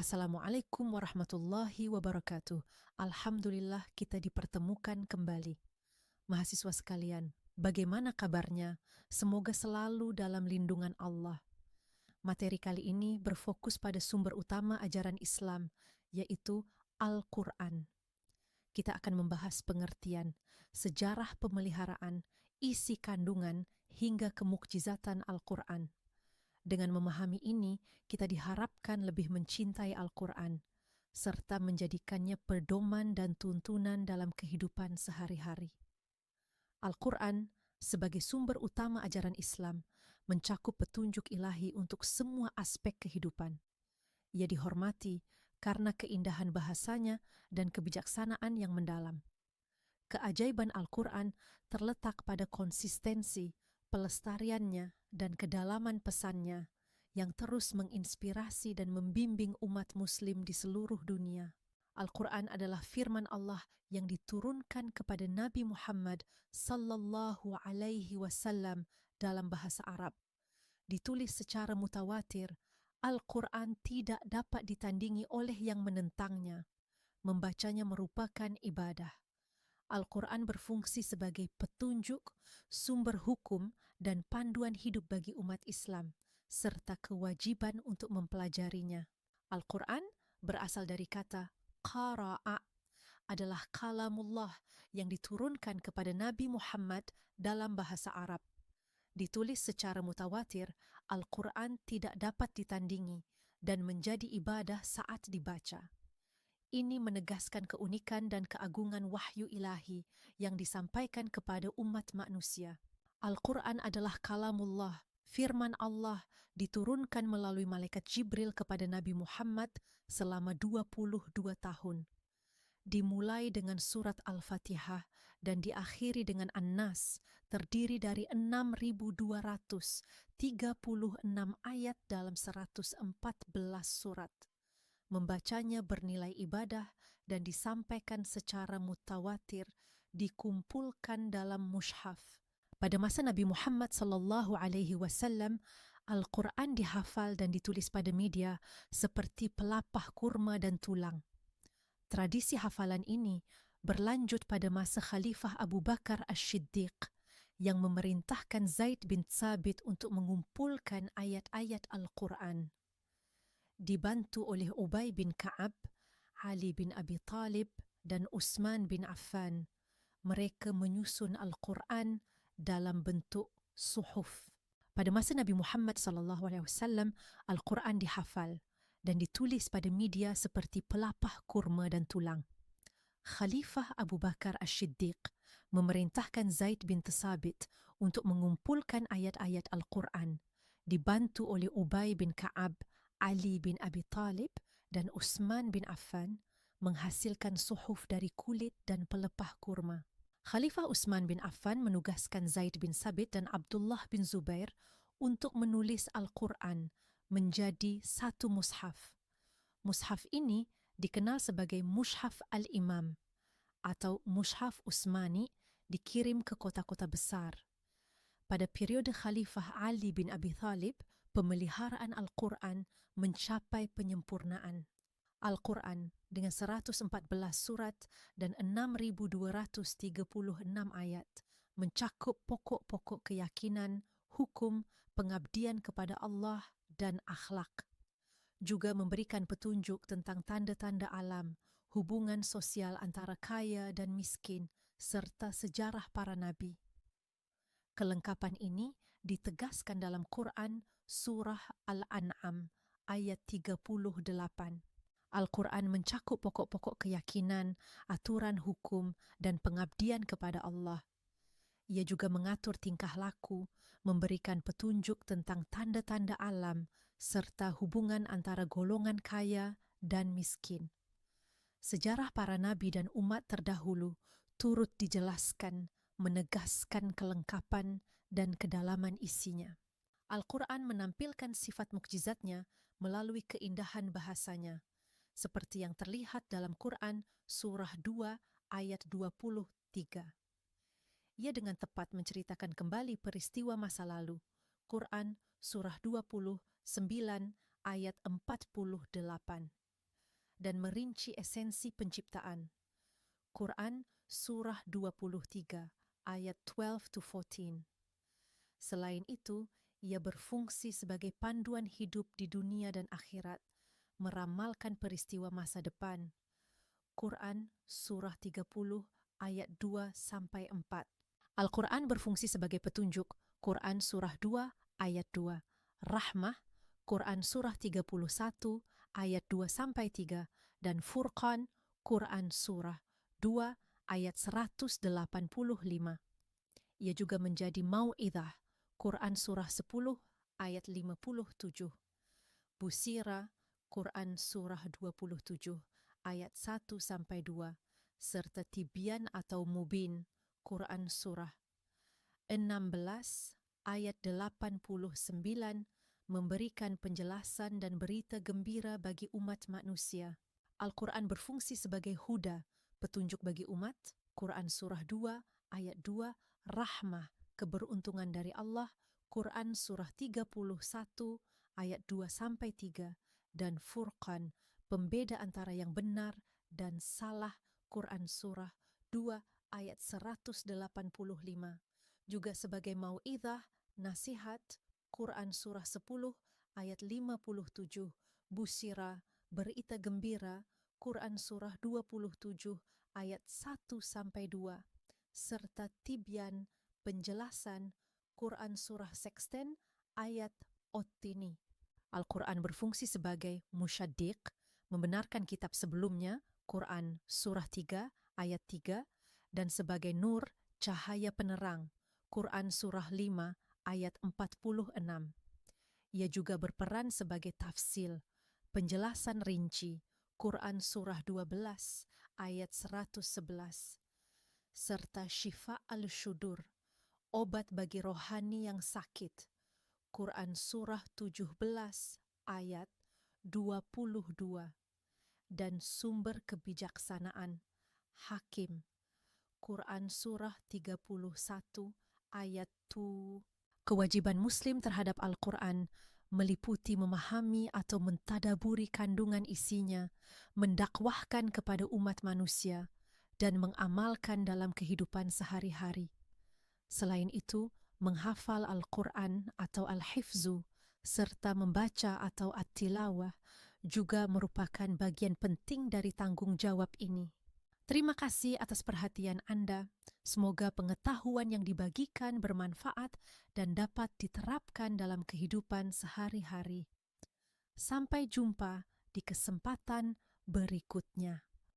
Assalamualaikum warahmatullahi wabarakatuh. Alhamdulillah kita dipertemukan kembali. Mahasiswa sekalian, bagaimana kabarnya? Semoga selalu dalam lindungan Allah. Materi kali ini berfokus pada sumber utama ajaran Islam, yaitu Al-Quran. Kita akan membahas pengertian, sejarah pemeliharaan, isi kandungan, hingga kemukjizatan Al-Quran. Dengan memahami ini, kita diharapkan lebih mencintai Al-Quran, serta menjadikannya pedoman dan tuntunan dalam kehidupan sehari-hari. Al-Quran, sebagai sumber utama ajaran Islam, mencakup petunjuk ilahi untuk semua aspek kehidupan. Ia dihormati karena keindahan bahasanya dan kebijaksanaan yang mendalam. Keajaiban Al-Quran terletak pada konsistensi, pelestariannya, dan kedalaman pesannya yang terus menginspirasi dan membimbing umat muslim di seluruh dunia. Al-Quran adalah firman Allah yang diturunkan kepada Nabi Muhammad sallallahu alaihi wasallam dalam bahasa Arab. Ditulis secara mutawatir, Al-Quran tidak dapat ditandingi oleh yang menentangnya. Membacanya merupakan ibadah. Al-Quran berfungsi sebagai petunjuk, sumber hukum, dan panduan hidup bagi umat Islam, serta kewajiban untuk mempelajarinya. Al-Quran berasal dari kata qara'a, adalah kalamullah yang diturunkan kepada Nabi Muhammad dalam bahasa Arab. Ditulis secara mutawatir, Al-Quran tidak dapat ditandingi dan menjadi ibadah saat dibaca. Ini menegaskan keunikan dan keagungan wahyu ilahi yang disampaikan kepada umat manusia. Al-Quran adalah kalamullah, firman Allah diturunkan melalui malaikat Jibril kepada Nabi Muhammad selama 22 tahun. Dimulai dengan surat Al-Fatihah dan diakhiri dengan An-Nas, terdiri dari 6.236 ayat dalam 114 surat. Membacanya bernilai ibadah dan disampaikan secara mutawatir, dikumpulkan dalam mushaf. Pada masa Nabi Muhammad sallallahu alaihi wasallam, Al-Quran dihafal dan ditulis pada media seperti pelapah kurma dan tulang. Tradisi hafalan ini berlanjut pada masa Khalifah Abu Bakar Ash-Shiddiq yang memerintahkan Zaid bin Thabit untuk mengumpulkan ayat-ayat Al-Quran. Dibantu oleh Ubay bin Ka'ab, Ali bin Abi Talib, dan Utsman bin Affan. Mereka menyusun Al-Quran dalam bentuk suhuf. Pada masa Nabi Muhammad SAW, Al-Quran dihafal dan ditulis pada media seperti pelapah kurma dan tulang. Khalifah Abu Bakar Ash-Shiddiq memerintahkan Zaid bin Thabit untuk mengumpulkan ayat-ayat Al-Quran, dibantu oleh Ubay bin Ka'ab, Ali bin Abi Talib, dan Utsman bin Affan, menghasilkan suhuf dari kulit dan pelepah kurma. Khalifah Utsman bin Affan menugaskan Zaid bin Thabit dan Abdullah bin Zubair untuk menulis Al-Quran menjadi satu mushaf. Mushaf ini dikenal sebagai Mushaf Al-Imam atau Mushaf Utsmani, dikirim ke kota-kota besar. Pada periode Khalifah Ali bin Abi Talib, pemeliharaan Al-Quran mencapai penyempurnaan. Al-Quran dengan 114 surat dan 6.236 ayat mencakup pokok-pokok keyakinan, hukum, pengabdian kepada Allah, dan akhlak. Juga memberikan petunjuk tentang tanda-tanda alam, hubungan sosial antara kaya dan miskin, serta sejarah para nabi. Kelengkapan ini ditegaskan dalam Quran Surah Al-An'am ayat 38. Al-Quran mencakup pokok-pokok keyakinan, aturan hukum, dan pengabdian kepada Allah. Ia juga mengatur tingkah laku, memberikan petunjuk tentang tanda-tanda alam, serta hubungan antara golongan kaya dan miskin. Sejarah para nabi dan umat terdahulu turut dijelaskan, menegaskan kelengkapan dan kedalaman isinya. Al-Quran menampilkan sifat mukjizatnya melalui keindahan bahasanya, seperti yang terlihat dalam Quran Surah 2 ayat 23. Ia dengan tepat menceritakan kembali peristiwa masa lalu. Quran Surah 29 ayat 48. dan merinci esensi penciptaan. Quran Surah 23 ayat 12-14. Selain itu, ia berfungsi sebagai panduan hidup di dunia dan akhirat, meramalkan peristiwa masa depan. Quran Surah 30 ayat 2-4. Al-Quran berfungsi sebagai petunjuk. Quran Surah 2 ayat 2. Rahmah, Quran Surah 31 ayat 2-3. Dan Furqan, Quran Surah 2 ayat 185. Ia juga menjadi mau'idah, Quran Surah 10 ayat 57. Busira, Quran Surah 27 ayat 1-2. Serta Tibyan atau Mubin, Quran Surah 16 ayat 89 memberikan penjelasan dan berita gembira bagi umat manusia. Al-Quran berfungsi sebagai huda, petunjuk bagi umat. Quran Surah 2 ayat 2, rahmah, keberuntungan dari Allah. Quran Surah 31 ayat 2-3. Dan Furqan, pembeda antara yang benar dan salah. Quran Surah 2 ayat 185. Juga sebagai mau'idah, nasihat, Quran Surah 10 ayat 57, Busira, berita gembira, Quran Surah 27 ayat 1-2, serta Tibyan, penjelasan, Quran Surah 16 ayat Ottini. Al-Quran berfungsi sebagai musyaddiq, membenarkan kitab sebelumnya, Quran Surah 3 ayat 3, dan sebagai nur, cahaya penerang, Quran Surah 5 ayat 46. Ia juga berperan sebagai tafsil, penjelasan rinci, Quran Surah 12 ayat 111. Serta syifa al-syudur, obat bagi rohani yang sakit, Quran Surah 17 ayat 22. Dan sumber kebijaksanaan, Hakim, Quran Surah 31 ayat 2. Kewajiban Muslim terhadap Al-Quran meliputi memahami atau mentadaburi kandungan isinya, mendakwahkan kepada umat manusia, dan mengamalkan dalam kehidupan sehari-hari. Selain itu, menghafal Al-Quran atau Al-Hifzu, serta membaca atau At-Tilawah juga merupakan bagian penting dari tanggung jawab ini. Terima kasih atas perhatian Anda. Semoga pengetahuan yang dibagikan bermanfaat dan dapat diterapkan dalam kehidupan sehari-hari. Sampai jumpa di kesempatan berikutnya.